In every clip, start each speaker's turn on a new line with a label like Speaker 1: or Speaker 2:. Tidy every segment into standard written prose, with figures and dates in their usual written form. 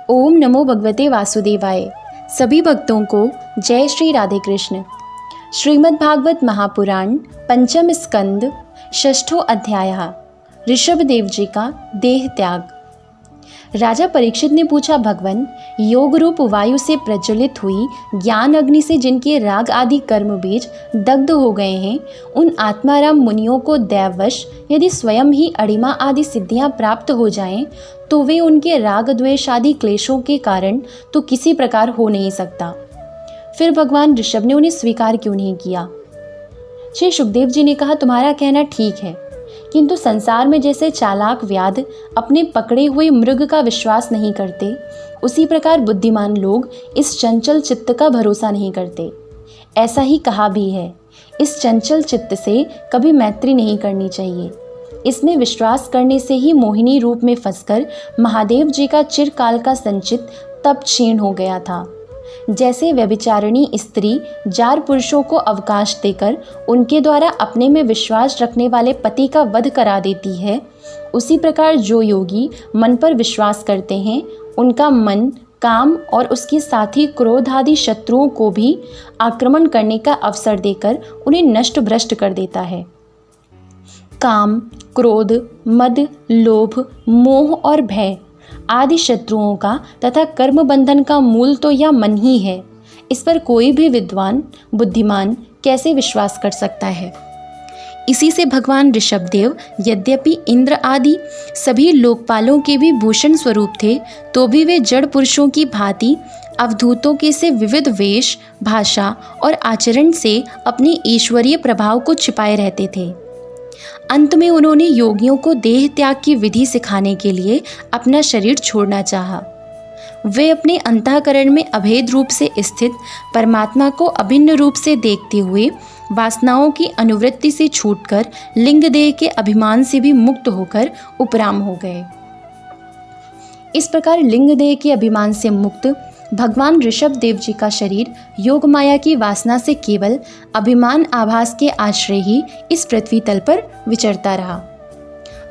Speaker 1: ओम नमो भगवते वासुदेवाय। सभी भक्तों को जय श्री राधे कृष्ण। श्रीमद् भागवत महापुराण पंचम स्कंद षष्ठो अध्याय। ऋषभदेव जी का देह त्याग। राजा परीक्षित ने पूछा, भगवन, योग रूप वायु से प्रज्वलित हुई ज्ञान अग्नि से जिनके राग आदि कर्म बीज दग्ध हो गए हैं, उन आत्माराम मुनियों को दैववश यदि स्वयं ही अणिमा आदि सिद्धियां प्राप्त हो जाएं, तो वे उनके राग द्वेष आदि क्लेशों के कारण तो किसी प्रकार हो नहीं सकता। फिर भगवान ऋषभ ने उन्हें स्वीकार क्यों नहीं किया? श्री सुखदेव जी ने कहा, तुम्हारा कहना ठीक है, किंतु संसार में जैसे चालाक व्याध अपने पकड़े हुए मृग का विश्वास नहीं करते, उसी प्रकार बुद्धिमान लोग इस चंचल चित्त का भरोसा नहीं करते। ऐसा ही कहा भी है, इस चंचल चित्त से कभी मैत्री नहीं करनी चाहिए। इसमें विश्वास करने से ही मोहिनी रूप में फंसकर महादेव जी का चिरकाल का संचित तप क्षीण हो गया था। जैसे व्यभिचारिणी स्त्री जार पुरुषों को अवकाश देकर उनके द्वारा अपने में विश्वास रखने वाले पति का वध करा देती है, उसी प्रकार जो योगी मन पर विश्वास करते हैं, उनका मन काम और उसके साथ ही क्रोध आदि शत्रुओं को भी आक्रमण करने का अवसर देकर उन्हें नष्ट भ्रष्ट कर देता है। काम, क्रोध, मद, लोभ, मोह और भय आदि शत्रुओं का तथा कर्म बंधन का मूल तो यह मन ही है। इस पर कोई भी विद्वान बुद्धिमान कैसे विश्वास कर सकता है? इसी से भगवान ऋषभदेव यद्यपि इंद्र आदि सभी लोकपालों के भी भूषण स्वरूप थे, तो भी वे जड़ पुरुषों की भांति अवधूतों के से विविध वेश, भाषा और आचरण से अपने ईश्वरीय प्रभाव को छिपाए रहते थे। अंत में उन्होंने योगियों को देह त्याग की विधि सिखाने के लिए अपना शरीर छोड़ना चाहा। वे अपने अंतःकरण में अभेद रूप से स्थित परमात्मा को अभिन्न रूप से देखते हुए वासनाओं की अनुवृत्ति से छूटकर लिंग देह के अभिमान से भी मुक्त होकर उपराम हो गए। इस प्रकार लिंग देह के अभिमान से मुक्त भगवान ऋषभदेव जी का शरीर योग माया की वासना से केवल अभिमान आभास के आश्रय ही इस पृथ्वी तल पर विचरता रहा।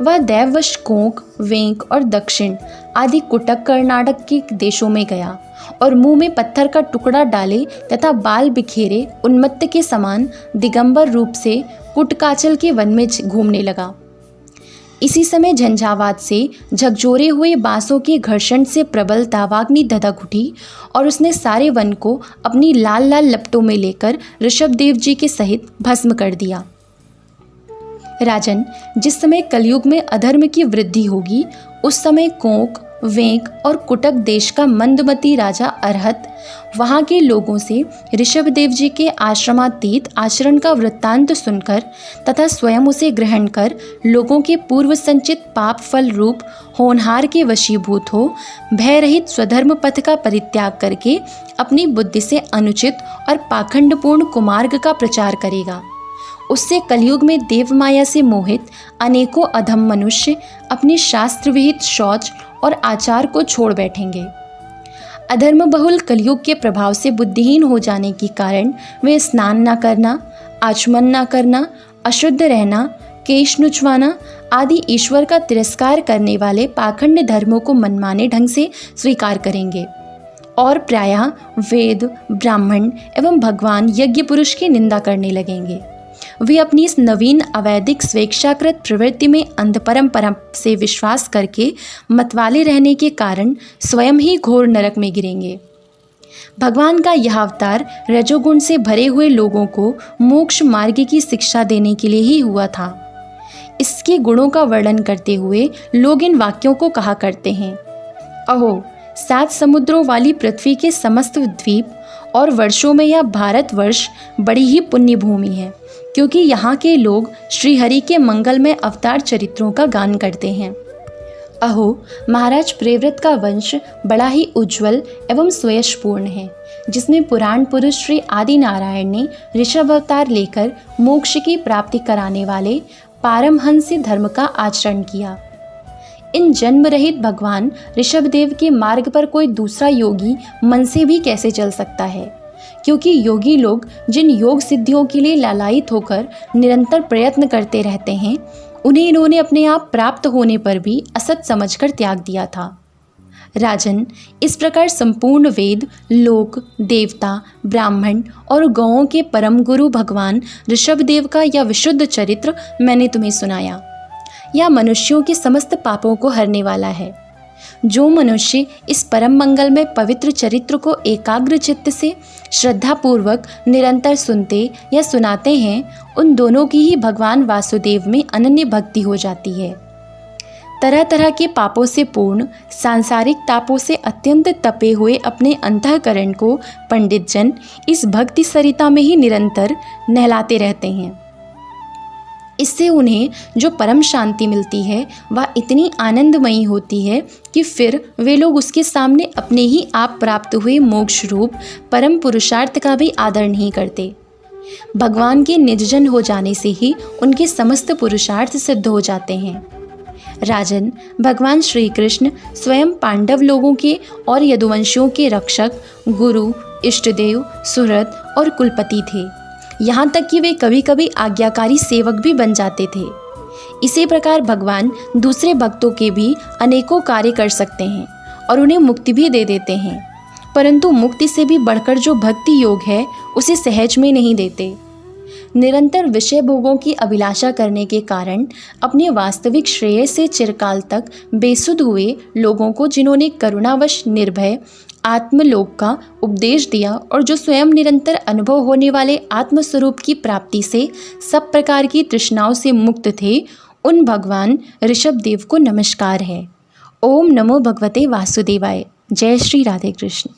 Speaker 1: वह दैववश कोंक, वेंक और दक्षिण आदि कुटक कर्नाटक के देशों में गया और मुंह में पत्थर का टुकड़ा डाले तथा बाल बिखेरे उन्मत्त के समान दिगंबर रूप से कुटकाचल के वन में घूमने लगा। इसी समय झंझावात से झकझोरे हुए बांसों के घर्षण से प्रबल दावाग्नि धधक उठी और उसने सारे वन को अपनी लाल लाल लपटों में लेकर ऋषभदेव जी के सहित भस्म कर दिया। राजन, जिस समय कलयुग में अधर्म की वृद्धि होगी, उस समय कोंक, वेंक और कुटक देश का मंदमती राजा अरहत वहाँ के लोगों से ऋषभदेव जी के आश्रमातीत आचरण का वृत्तांत सुनकर तथा स्वयं उसे ग्रहण कर लोगों के पूर्व संचित पाप फल रूप होनहार के वशीभूत हो भय रहित स्वधर्म पथ का परित्याग करके अपनी बुद्धि से अनुचित और पाखंडपूर्ण कुमार्ग का प्रचार करेगा। उससे कलयुग में देव माया से मोहित अनेकों अधम मनुष्य अपने शास्त्र विहित शौच और आचार को छोड़ बैठेंगे। अधर्म बहुल कलयुग के प्रभाव से बुद्धिहीन हो जाने के कारण वे स्नान न करना, आचमन न करना, अशुद्ध रहना, केश नुचवाना आदि ईश्वर का तिरस्कार करने वाले पाखंड धर्मों को मनमाने ढंग से स्वीकार करेंगे और प्रायः वेद, ब्राह्मण एवं भगवान यज्ञ पुरुष की निंदा करने लगेंगे। वे अपनी इस नवीन अवैधिक स्वेच्छाकृत प्रवृत्ति में अंध परंपरा से विश्वास करके मतवाले रहने के कारण स्वयं ही घोर नरक में गिरेंगे। भगवान का यह अवतार रजोगुण से भरे हुए लोगों को मोक्ष मार्ग की शिक्षा देने के लिए ही हुआ था। इसके गुणों का वर्णन करते हुए लोग इन वाक्यों को कहा करते हैं, अहो, 7 समुद्रों वाली पृथ्वी के समस्त द्वीप और वर्षों में यह भारतवर्ष बड़ी ही पुण्य भूमि है, क्योंकि यहाँ के लोग श्रीहरि के मंगलमय अवतार चरित्रों का गान करते हैं। अहो, महाराज प्रेव्रत का वंश बड़ा ही उज्ज्वल एवं स्वयशपूर्ण है, जिसमें पुराण पुरुष श्री आदि नारायण ने ऋषभ अवतार लेकर मोक्ष की प्राप्ति कराने वाले पारमहंसी धर्म का आचरण किया। इन जन्म रहित भगवान ऋषभदेव के मार्ग पर कोई दूसरा योगी मन से भी कैसे चल सकता है? क्योंकि योगी लोग जिन योग सिद्धियों के लिए लालायित होकर निरंतर प्रयत्न करते रहते हैं, उन्हें इन्होंने अपने आप प्राप्त होने पर भी असत समझकर त्याग दिया था। राजन, इस प्रकार संपूर्ण वेद, लोक, देवता, ब्राह्मण और गौओं के परम गुरु भगवान ऋषभदेव का यह विशुद्ध चरित्र मैंने तुम्हें सुनाया। यह मनुष्यों के समस्त पापों को हरने वाला है। जो मनुष्य इस परम मंगल में पवित्र चरित्र को एकाग्र चित्त से श्रद्धापूर्वक निरंतर सुनते या सुनाते हैं, उन दोनों की ही भगवान वासुदेव में अनन्य भक्ति हो जाती है। तरह तरह के पापों से पूर्ण, सांसारिक तापों से अत्यंत तपे हुए अपने अंतःकरण को पंडित जन इस भक्ति सरिता में ही निरंतर नहलाते रहते हैं। इससे उन्हें जो परम शांति मिलती है वह इतनी आनंदमयी होती है कि फिर वे लोग उसके सामने अपने ही आप प्राप्त हुए मोक्ष रूप परम पुरुषार्थ का भी आदर नहीं करते। भगवान के निजजन हो जाने से ही उनके समस्त पुरुषार्थ सिद्ध हो जाते हैं। राजन, भगवान श्री कृष्ण स्वयं पांडव लोगों के और यदुवंशियों के रक्षक, गुरु, इष्टदेव, सुहृद और कुलपति थे। यहाँ तक कि वे कभी कभी आज्ञाकारी सेवक भी बन जाते थे। इसी प्रकार भगवान दूसरे भक्तों के भी अनेकों कार्य कर सकते हैं और उन्हें मुक्ति भी दे देते हैं, परंतु मुक्ति से भी बढ़कर जो भक्ति योग है उसे सहज में नहीं देते। निरंतर विषय भोगों की अभिलाषा करने के कारण अपने वास्तविक श्रेय से चिरकाल तक बेसुध हुए लोगों को जिन्होंने करुणावश निर्भय आत्मलोक का उपदेश दिया और जो स्वयं निरंतर अनुभव होने वाले आत्मस्वरूप की प्राप्ति से सब प्रकार की तृष्णाओं से मुक्त थे, उन भगवान ऋषभदेव को नमस्कार है। ओम नमो भगवते वासुदेवाय। जय श्री राधे कृष्ण।